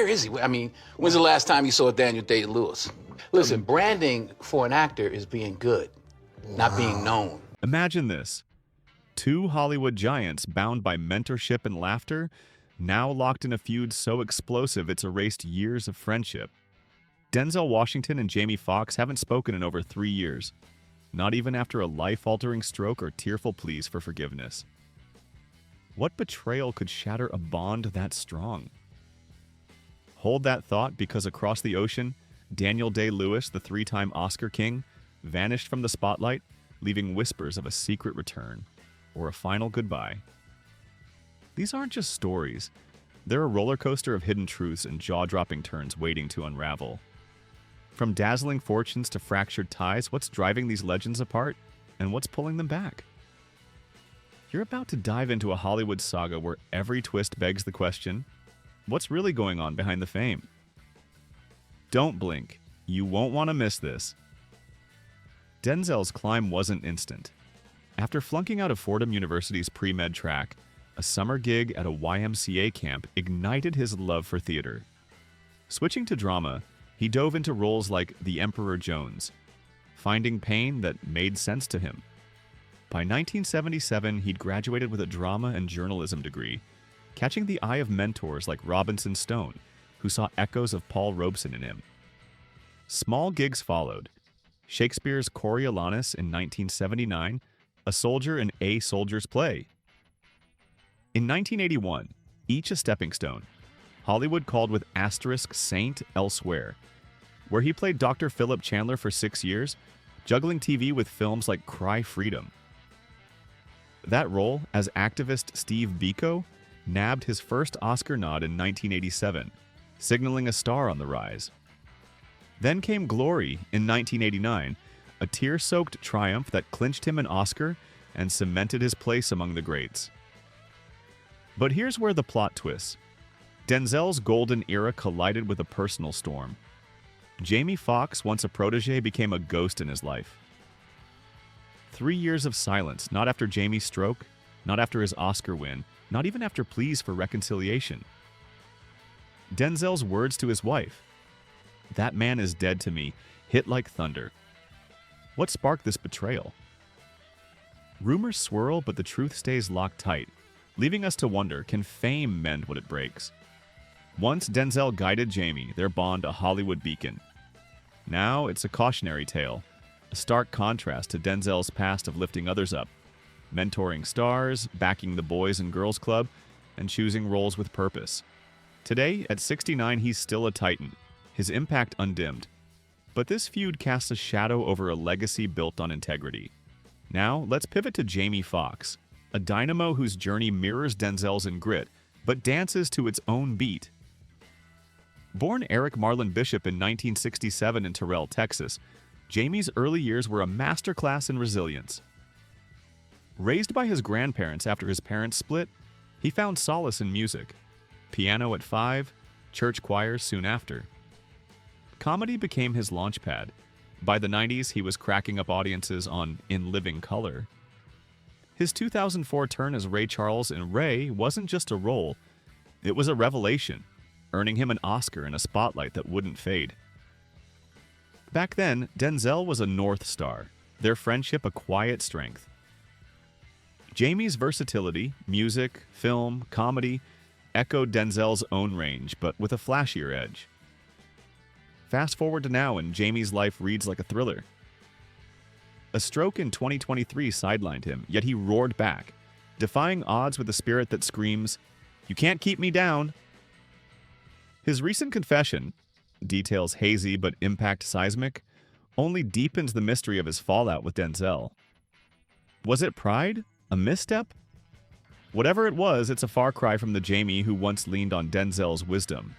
Where is he? I mean, when's the last time you saw Daniel Day-Lewis? Listen, branding for an actor is being good, not being known. Imagine this. Two Hollywood giants bound by mentorship and laughter, now locked in a feud so explosive it's erased years of friendship. Denzel Washington and Jamie Foxx haven't spoken in over 3 years, not even after a life-altering stroke or tearful pleas for forgiveness. What betrayal could shatter a bond that strong? Hold that thought, because across the ocean, Daniel Day-Lewis, the 3-time Oscar king, vanished from the spotlight, leaving whispers of a secret return or a final goodbye. These aren't just stories. They're a roller coaster of hidden truths and jaw-dropping turns waiting to unravel. From dazzling fortunes to fractured ties, what's driving these legends apart, and what's pulling them back? You're about to dive into a Hollywood saga where every twist begs the question, what's really going on behind the fame? Don't blink. You won't want to miss this. Denzel's climb wasn't instant. After flunking out of Fordham University's pre-med track, a summer gig at a YMCA camp ignited his love for theater. Switching to drama, he dove into roles like The Emperor Jones, finding pain that made sense to him. By 1977, he'd graduated with a drama and journalism degree, catching the eye of mentors like Robinson Stone, who saw echoes of Paul Robeson in him. Small gigs followed. Shakespeare's Coriolanus in 1979, a soldier in A Soldier's Play. In 1981, each a stepping stone, Hollywood called with asterisk Saint Elsewhere, where he played Dr. Philip Chandler for 6 years, juggling TV with films like Cry Freedom. That role, as activist Steve Biko, nabbed his first Oscar nod in 1987, signaling a star on the rise. Then came Glory in 1989, a tear-soaked triumph that clinched him an Oscar and cemented his place among the greats. But here's where the plot twists. Denzel's golden era collided with a personal storm. Jamie Foxx, once a protege, became a ghost in his life. 3 years of silence, not after Jamie's stroke, not after his Oscar win, not even after pleas for reconciliation. Denzel's words to his wife, "That man is dead to me," hit like thunder. What sparked this betrayal? Rumors swirl, but the truth stays locked tight, leaving us to wonder, can fame mend what it breaks? Once Denzel guided Jamie, their bond a Hollywood beacon. Now it's a cautionary tale, a stark contrast to Denzel's past of lifting others up, mentoring stars, backing the Boys and Girls Club, and choosing roles with purpose. Today, at 69, he's still a titan, his impact undimmed. But this feud casts a shadow over a legacy built on integrity. Now, let's pivot to Jamie Foxx, a dynamo whose journey mirrors Denzel's in grit, but dances to its own beat. Born Eric Marlon Bishop in 1967 in Terrell, Texas, Jamie's early years were a masterclass in resilience. Raised by his grandparents after his parents split, he found solace in music. Piano at 5, church choirs soon after. Comedy became his launchpad. By the 90s, he was cracking up audiences on In Living Color. His 2004 turn as Ray Charles in Ray wasn't just a role, it was a revelation, earning him an Oscar and a spotlight that wouldn't fade. Back then, Denzel was a North Star, their friendship a quiet strength. Jamie's versatility, music, film, comedy, echoed Denzel's own range, but with a flashier edge. Fast forward to now, and Jamie's life reads like a thriller. A stroke in 2023 sidelined him, yet he roared back, defying odds with a spirit that screams, "You can't keep me down." His recent confession, details hazy but impact seismic, only deepens the mystery of his fallout with Denzel. Was it pride? A misstep? Whatever it was, it's a far cry from the Jamie who once leaned on Denzel's wisdom.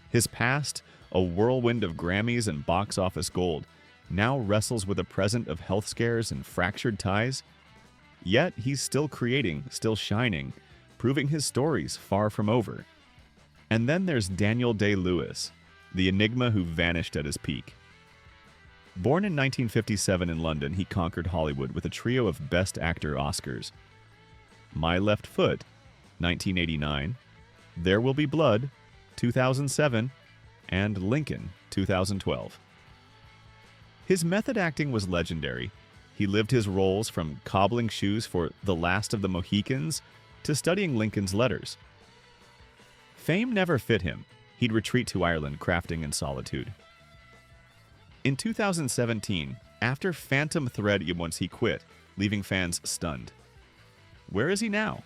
His past, a whirlwind of Grammys and box office gold, now wrestles with a present of health scares and fractured ties. Yet he's still creating, still shining, proving his story's far from over. And then there's Daniel Day-Lewis, the enigma who vanished at his peak. Born in 1957 in London, he conquered Hollywood with a trio of Best Actor Oscars. My Left Foot, 1989, There Will Be Blood, 2007, and Lincoln, 2012. His method acting was legendary. He lived his roles from cobbling shoes for The Last of the Mohicans to studying Lincoln's letters. Fame never fit him. He'd retreat to Ireland, crafting in solitude. In 2017, after Phantom Thread, he quit, leaving fans stunned. Where is he now?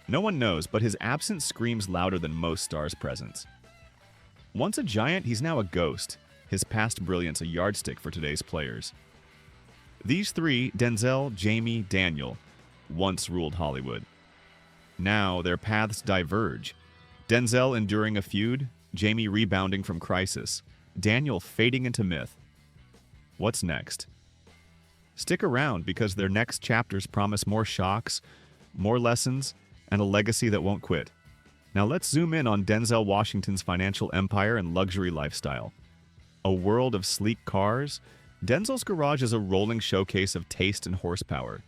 No one knows, but his absence screams louder than most stars' presence. Once a giant, he's now a ghost, his past brilliance a yardstick for today's players. These three, Denzel, Jamie, Daniel, once ruled Hollywood. Now their paths diverge. Denzel enduring a feud, Jamie rebounding from crisis, Daniel fading into myth. What's next? Stick around because their next chapters promise more shocks, more lessons, and a legacy that won't quit. Now let's zoom in on Denzel Washington's financial empire and luxury lifestyle. A world of sleek cars, Denzel's garage is a rolling showcase of taste and horsepower.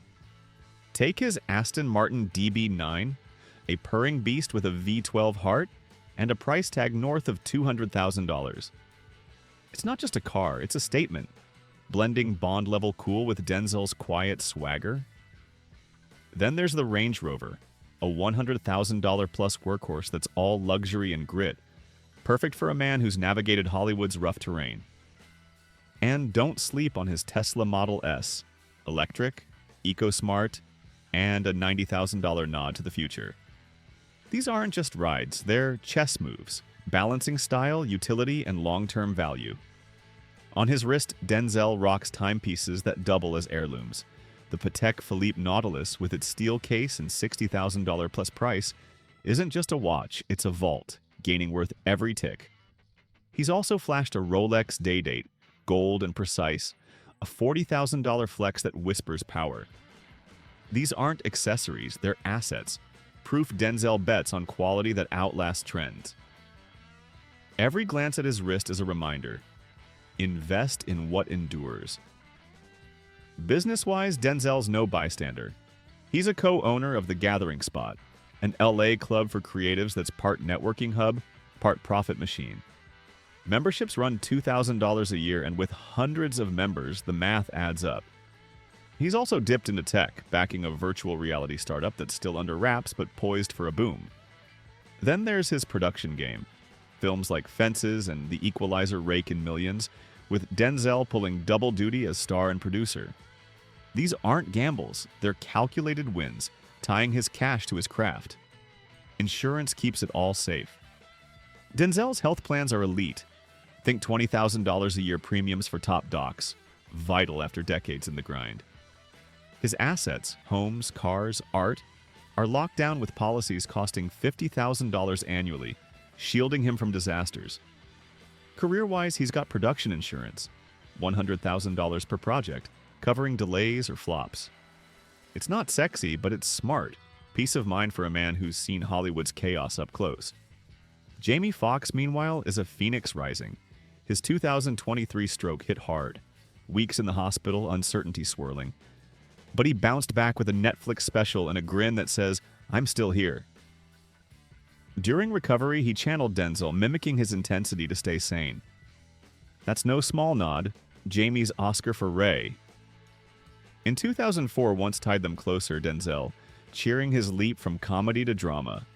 Take his Aston Martin DB9, a purring beast with a V12 heart, and a price tag north of $200,000. It's not just a car, it's a statement, blending Bond-level cool with Denzel's quiet swagger. Then there's the Range Rover, a $100,000-plus workhorse that's all luxury and grit, perfect for a man who's navigated Hollywood's rough terrain. And don't sleep on his Tesla Model S, electric, eco-smart, and a $90,000 nod to the future. These aren't just rides, they're chess moves, balancing style, utility, and long-term value. On his wrist, Denzel rocks timepieces that double as heirlooms. The Patek Philippe Nautilus, with its steel case and $60,000 plus price, isn't just a watch, it's a vault, gaining worth every tick. He's also flashed a Rolex Day-Date, gold and precise, a $40,000 flex that whispers power. These aren't accessories, they're assets, proof Denzel bets on quality that outlasts trends. Every glance at his wrist is a reminder. Invest in what endures. Business-wise, Denzel's no bystander. He's a co-owner of The Gathering Spot, an LA club for creatives that's part networking hub, part profit machine. Memberships run $2,000 a year, and with hundreds of members, the math adds up. He's also dipped into tech, backing a virtual reality startup that's still under wraps but poised for a boom. Then there's his production game. Films like Fences and The Equalizer rake in millions, with Denzel pulling double duty as star and producer. These aren't gambles, they're calculated wins, tying his cash to his craft. Insurance keeps it all safe. Denzel's health plans are elite. Think $20,000 a year premiums for top docs, vital after decades in the grind. His assets, homes, cars, art, are locked down with policies costing $50,000 annually, shielding him from disasters. Career-wise, he's got production insurance, $100,000 per project, covering delays or flops. It's not sexy, but it's smart. Peace of mind for a man who's seen Hollywood's chaos up close. Jamie Foxx, meanwhile, is a phoenix rising. His 2023 stroke hit hard. Weeks in the hospital, uncertainty swirling. But he bounced back with a Netflix special and a grin that says, "I'm still here." During recovery, he channeled Denzel, mimicking his intensity to stay sane. That's no small nod. Jamie's Oscar for Ray. In 2004 once tied them closer, Denzel, cheering his leap from comedy to drama.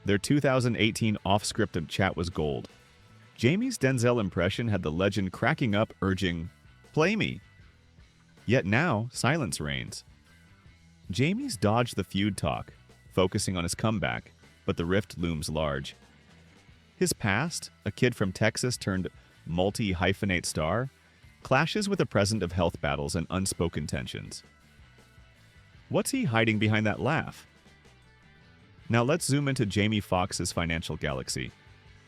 Their 2018 off-script chat was gold. Jamie's Denzel impression had the legend cracking up, urging, "Play me." Yet now, silence reigns. Jamie's dodged the feud talk, focusing on his comeback, but the rift looms large. His past, a kid from Texas turned multi-hyphenate star, clashes with a present of health battles and unspoken tensions. What's he hiding behind that laugh? Now let's zoom into Jamie Foxx's financial galaxy.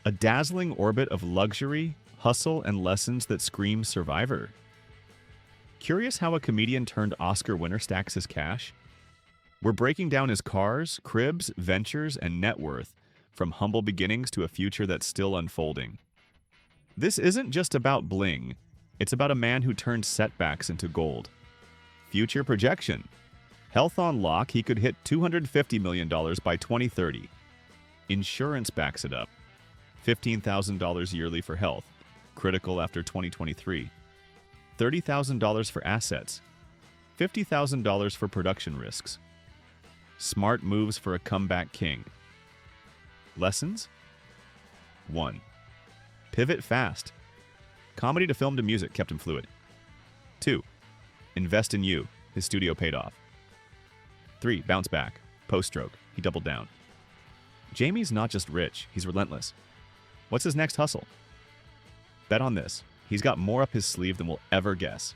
A dazzling orbit of luxury, hustle, and lessons that scream survivor. Curious how a comedian turned Oscar winner stacks his cash? We're breaking down his cars, cribs, ventures, and net worth, from humble beginnings to a future that's still unfolding. This isn't just about bling. It's about a man who turned setbacks into gold. Future projection. Health on lock, he could hit $250 million by 2030. Insurance backs it up. $15,000 yearly for health, critical after 2023. $30,000 for assets. $50,000 for production risks. Smart moves for a comeback king. Lessons? 1. Pivot fast. Comedy to film to music kept him fluid. 2. Invest in you. His studio paid off. 3. Bounce back. Post-stroke. He doubled down. Jamie's not just rich, he's relentless. What's his next hustle? Bet on this. He's got more up his sleeve than we'll ever guess.